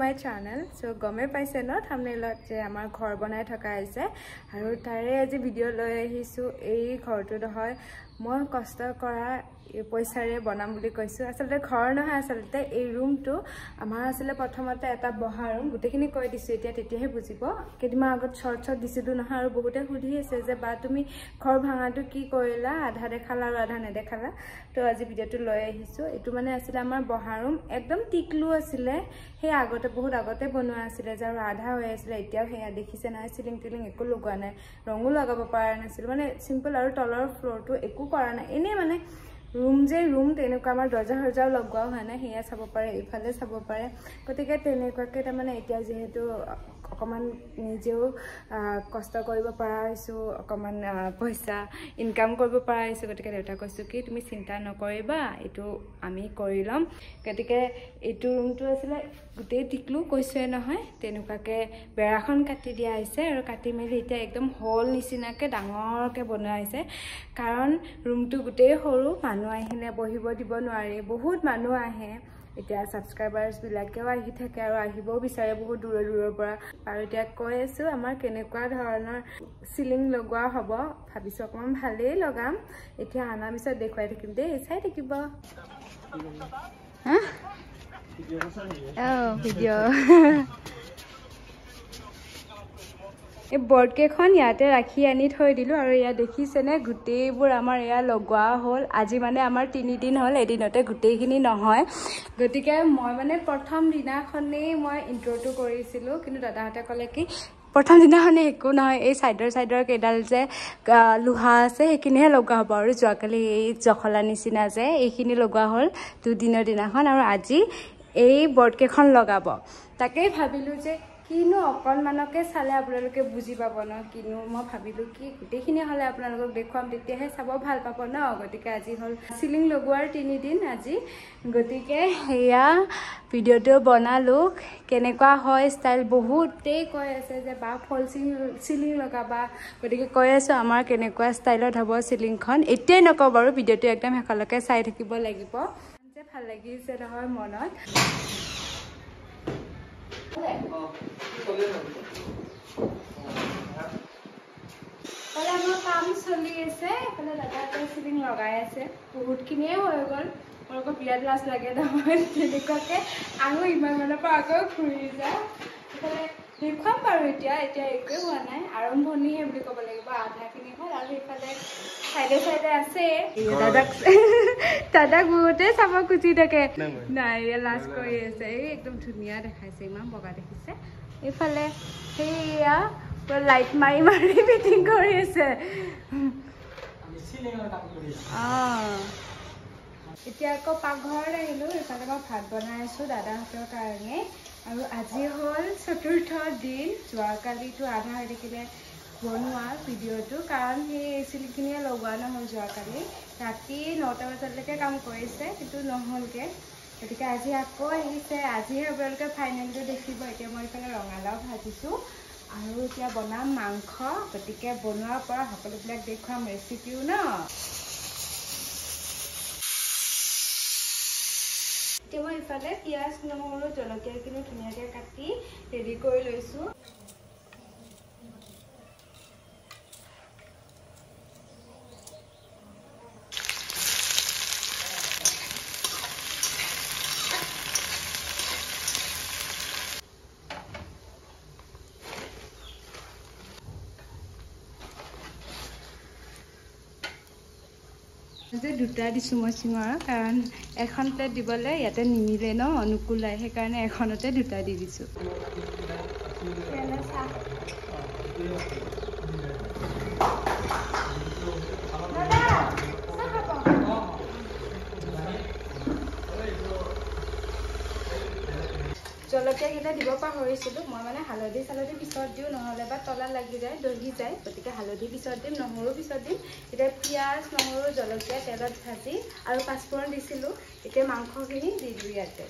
my channel so গমে পাইছে ন থাম্বনেলত যে আমাৰ ঘৰ বনাই থকা আছে আৰু তাৰে আজি ভিডিও লৈ আহিছো এই ঘৰটো হয় মই কষ্ট কৰা পইচাৰে বনাম বুলি কৈছো আসলে ঘৰ নহয় আসলে এই ৰুমটো আমাৰ আসলে প্ৰথমতে এটা বহা ৰুম গুটেখিনি কৈ দিছো এতিয়া তেতিয়াহে বুজিব কেদিমা আগত শৰ্ট দিছিলো নহয় আৰু বহুতে সুধি আছে যে বা তুমি ঘৰ ভাঙাটো কি কৰিলা আধা দেখালা আৰু আধা নেদেখালা তো আজি ভিডিওটো লৈ আহিছো এটো মানে আসলে আমাৰ বহা ৰুম একদম টিকলু আছিলে হে আগতে বহুত আগতে বনোৱা আছিলে যাৰ আধা হৈ আছিলে এতিয়াও হেয়া দেখিছে না সিলিং টিলিং একো লগোৱা নাই ৰঙো লগাব পৰা নাছিল মানে সিম্পল আৰু তলৰ ফ্লোৰটো একো কৰা নাই এনে মানে ৰুম তেনেকুৱা আমাৰ দৰ্জা হৰজাও লগোৱা হোৱা নাই হেয়া চাব পাৰে ইফালে চাব পাৰে গতিকে তেনেকুৱাকে তাৰ মানে এতিয়া যেহেতু অকমান নিজেও কষ্ট কৰিব পৰা হৈছো অকমান পইচা ইনকাম কৰিব পৰা হৈছো গতিকে দেউতা কৈছো কি তুমি চিন্তা নকৰিবা এটো আমি কৰি লম গতিকে এটো ৰুমটো আছিলে গুটেই টিকলু কৈছে নহয় তেনেকুৱাকে বেৰাখন কাটি দিয়া হৈছে আৰু কাটি মেলি এতিয়া একদম হল নিচিনাকে ডাঙৰকে বনোৱা হৈছে কাৰণ ৰুমটো গুটেই সৰু মানুহ আহিলে বহিব দিব নোৱাৰি বহুত মানুহ আহে এতিয়া সাবস্ক্ৰাইবাৰ্স বিলাকেও আহি থাকে আৰু আহিবও বিচাৰে বহুত দূৰৰ পৰা আৰু এতিয়া কৈ আছো আমাৰ কেনেকুৱা ধৰণৰ সিলিং লগোৱা হ'ব ভাবিছো অকমান ভালেই লগাম এতিয়া আনা পিছত দেখুৱাই থাকিম দেই চাই থাকিব ভিডিও এই বৰ্ড কেখন ইয়াতে ৰাখি আনি থৈ দিলো আৰু ইয়া দেখিছেনে গুটেইবোৰ আমাৰ ইয়া লগোৱা হ'ল আজি মানে আমাৰ 3 দিন হ'ল এদিনতে গুটেইখিনি নহয় গতিকে মই মানে প্ৰথম দিনাখনেই মই ইন্ট্ৰোটো কৰিছিলো কিন্তু দাদাহঁতে ক'লে কি প্ৰথম দিনাখনে একো নহয় এই সাইডৰ কেডাল যে লোহা আছে সেইখিনিহে লগোৱা হ'ব আৰু যোৱাকালি এই জখলা নিচিনা যে এইখিনি লগোৱা হ'ল দুদিনৰ দিনাখন আৰু আজি এই বৰ্ড কেখন লগাব তাকে ভাবিলো যে কিনো অকলমানকে চালে আপোনালোকে বুজি পাব ন কিনো মই ভাবিলো কি গুটেইখিনি হলে আপোনালোকক দেখুৱাম তেতিয়াহে চাব ভাল পাব ন গতিকে আজি হল সিলিং লগোৱাৰ 3 দিন আজি গতিকে হেয়া ভিডিওটো বনালো কেনেকুৱা হয় ষ্টাইল বহুতেই কৈ আছে যে বা ফল সিলিং লগাবা গতিকে কৈ আছো আমাৰ কেনেকুৱা ষ্টাইলত হ'ব সিলিংখন এতিয়াই নকওঁ বাৰু ভিডিওটো একদম হেকলকে চাই থাকিব লাগিব যে ভাল লাগিছে নহয় মনত আমাৰ কাম চলি আছে এফালে দাদাহঁতে সিলিং লগাই আছে বহুতখিনিয়ে হৈ গ'ল মোৰ আকৌ বিৰাট লাজ লাগে নহয় তেনেকুৱাকে আৰু ইমান মানৰ পৰা আকৌ ঘূৰি যাওঁ এফালে দেখুৱাম বাৰু এতিয়া একোৱে হোৱা নাই আৰম্ভণিহে বুলি ক'ব লাগিব আধাখিনি হ'ল আৰু ইফালে চাইডে আছে দাদাক বহুতে চাব খুচি থাকে নাই লাজ কৰি আছে এই একদম ধুনীয়া দেখাইছে ইমান বগা দেখিছে এইফালে সেয়া লাইট মাৰি ফিটিং কৰি আছে এতিয়া আকৌ পাকঘৰত আহিলো এইফালে মই ভাত বনাই আছো দাদাহঁতৰ কাৰণে আৰু আজি হ'ল 4ৰ্থ দিন যোৱাকালিতো আধা হৈ থাকিলে বনোৱা ভিডিওটো কাৰণ সেই চিলিখিনিয়ে লগোৱা নহ'ল যোৱাকালি ৰাতি 9টা বজালৈকে কাম কৰিছে কিন্তু নহ'লগে গতিকে আজি আকৌ আহিছে আজিহে আপোনালোকে ফাইনেলটো দেখিব এতিয়া মই এইফালে ৰঙালাও ভাজিছো আৰু এতিয়া বনাম মাংস গতিকে বনোৱাৰ পৰা সকলোবিলাক দেখুৱাম ৰেচিপিও ন এতিয়া মই ইফালে পিঁয়াজ নহৰু জলকীয়াখিনি ধুনীয়াকৈ কাটি ৰেডি কৰি লৈছো যে দুটা দিছো মই চিঙৰা কাৰণ এখন প্লেট দিবলে ইয়াতে নিমিলে ন অনুকূলাই সেইকাৰণে এখনতে দুটা দি দিছো জলকীয়াকেইটা দিব পাহৰিছিলো মই মানে হালধি পিছত দিওঁ নহ'লে বা তলা লাগি যায় দহি যায় গতিকে হালধি পিছত দিম নহৰু পিছত দিম এতিয়া পিঁয়াজ নহৰু জলকীয়া তেলত ভাজি আৰু পাঁচফোৰণ দিছিলো এতিয়া মাংসখিনি দি দিওঁ ইয়াতে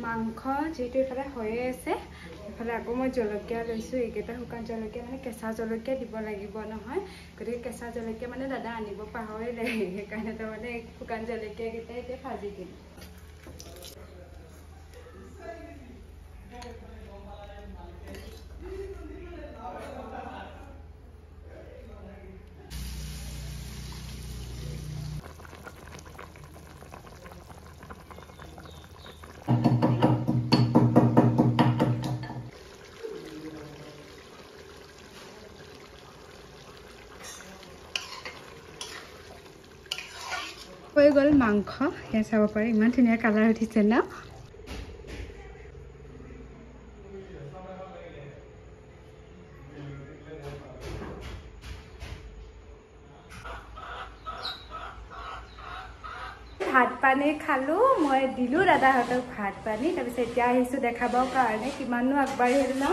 মাংস যেহেতু এফালে হৈয়ে আছে এফালে আকৌ মই জলকীয়া লৈছোঁ এইকেইটা শুকান জলকীয়া মানে কেঁচা জলকীয়া দিব লাগিব নহয় গতিকে কেঁচা জলকীয়া মানে দাদা আনিব পাহৰিলে সেইকাৰণে তাৰমানে শুকান জলকীয়াকেইটা এতিয়া ভাজি দিম হৈ গ'ল মাংস সেয়া চাব পাৰি ইমান ধুনীয়া কালাৰ উঠিছে ন ভাত পানী খালো মই দিলো দাদাহঁতক ভাত পানী তাৰপিছত এতিয়া আহিছোঁ দেখাবৰ কাৰণে কিমাননো আগবাঢ়িল ন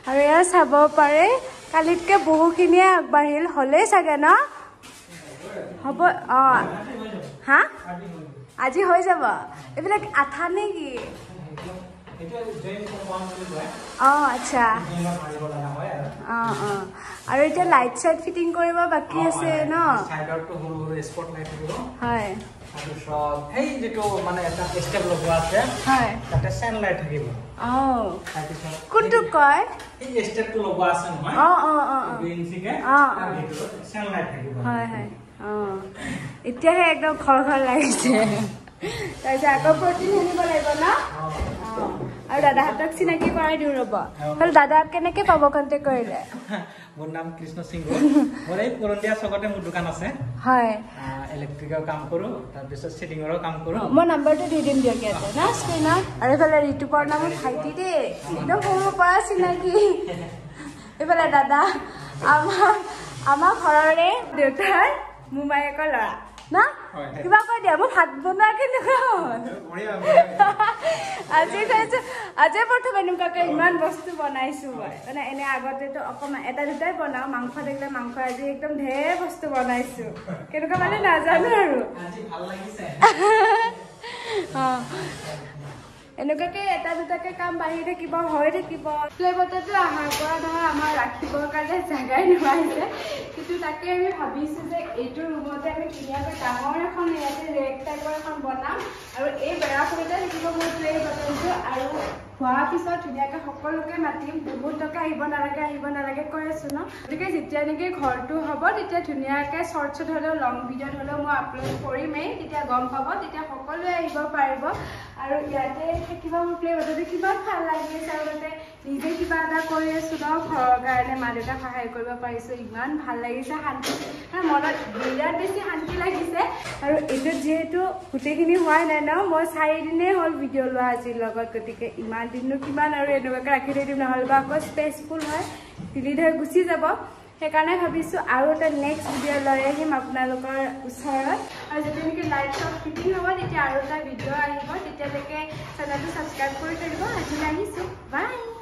আৰু এয়া চাব পাৰে কালিতকৈ বহুখিনিয়ে আগবাঢ়িল হ'লেই চাগে ন হ'ব অঁ হা আজি হৈ যাব এইবিলাক আঠা নে কি অঁ আচ্ছা অঁ অঁ আৰু এতিয়া লাইট চাইট ফিটিং কৰিব বাকী আছে ন হয় এই যেটো মানে এটা স্টেপ লগোৱা আছে হয় তাতে চেন লাইট থাকিব কোনটো কয় এই স্টেপটো লগোৱা আছে নহয় গ্ৰীণ সিকে চেন লাইট থাকিব হয় হয় এতিয়াহে একদম খৰ খৰ লাগিছে তাৰপিছত আকৌ প্ৰটিন আনিব লাগিব ন আৰু দাদাহঁতক চিনাকি কৰাই দিওঁ ৰ'ব দাদাক কেনেকৈ পাব কণ্টেক্ট কৰিলে মোৰ নাম কৃষ্ণ সিংহ মোৰ এই পুৰণিয়া চকতে মোৰ দোকান আছে হয় ইলেক্ট্ৰিকৰ কাম কৰোঁ তাৰপিছত চেটিঙৰো কাম কৰোঁ মই নাম্বাৰটো দি দিম দিয়ক ইয়াতে না স্ক্ৰীণত আৰু এইফালে ঋতুপৰ নামৰ ভাইটি দেই একদম সৰুৰ পৰা চিনাকি এইফালে দাদা আমাৰ ঘৰৰে দেউতাৰ মোমায়েকৰ ল'ৰা না কিবা কৈ দিয়া মই ভাত বনোৱা কেনেকুৱা আজি প্ৰথম এনেকুৱাকৈ ইমান বস্তু বনাইছোঁ মই মানে এনে আগতেতো অকণমান এটা দুটাই বনাওঁ মাংস থাকিলে মাংস আজি একদম ঢেৰ বস্তু বনাইছোঁ কেনেকুৱা মানে নাজানো আৰু অঁ এনেকুৱাকৈ এটা দুটাকৈ কাম বাঢ়ি থাকিব হৈ থাকিব ফ্লেভৰতো অহাৰ পৰা নহয় আমাৰ ৰাখিবৰ কাৰণে জেগাই নোহোৱা হৈছে কিন্তু তাকে আমি ভাবিছোঁ যে এইটো ৰুমতে আমি ধুনীয়াকৈ ডাঙৰ এখন ইয়াতে ৰেক টাইপৰ এখন বনাম আৰু এই বেৰাখনতে থাকিব মোৰ প্লে বটলটো আৰু হোৱাৰ পিছত ধুনীয়াকৈ সকলোকে মাতিম বহুত টকা আহিব নালাগে কৈ আছোঁ ন গতিকে যেতিয়া নেকি ঘৰটো হ'ব তেতিয়া ধুনীয়াকৈ শ্বৰ্টছত হ'লেও লং ভিডিঅ'ত হ'লেও মই আপলোড কৰিমেই তেতিয়া গম পাব তেতিয়া সকলোৱে আহিব পাৰিব আৰু ইয়াতে থাকিব মোৰ প্লে বটলটো কিমান ভাল লাগি আছে আৰু তাতে নিজে কিবা এটা কৰি আছোঁ ন ঘৰৰ কাৰণে মা দেউতাক সহায় কৰিব পাৰিছোঁ ইমান ভাল লাগিছে শান্তি মনত বিৰাট বেছি শান্তি লাগিছে আৰু এইটোত যিহেতু গোটেইখিনি হোৱাই নাই ন মই 4 দিনেই হ'ল ভিডিঅ' লোৱা আজিৰ লগত গতিকে ইমান দিননো কিমান আৰু এনেকুৱাকৈ ৰাখি থৈ দিম নহ'লে বা আকৌ স্পেচফুল হয় ডিলিট হৈ গুচি যাব সেইকাৰণে ভাবিছোঁ আৰু এটা নেক্সট ভিডিঅ' লৈ আহিম আপোনালোকৰ ওচৰত আৰু যেতিয়া নেকি লাইট চব ফিটিং হ'ব তেতিয়া আৰু এটা ভিডিঅ' আহিব তেতিয়ালৈকে চেনেলটো ছাবস্ক্ৰাইব কৰি থৈ দিব আজিলৈ আহিছোঁ বাই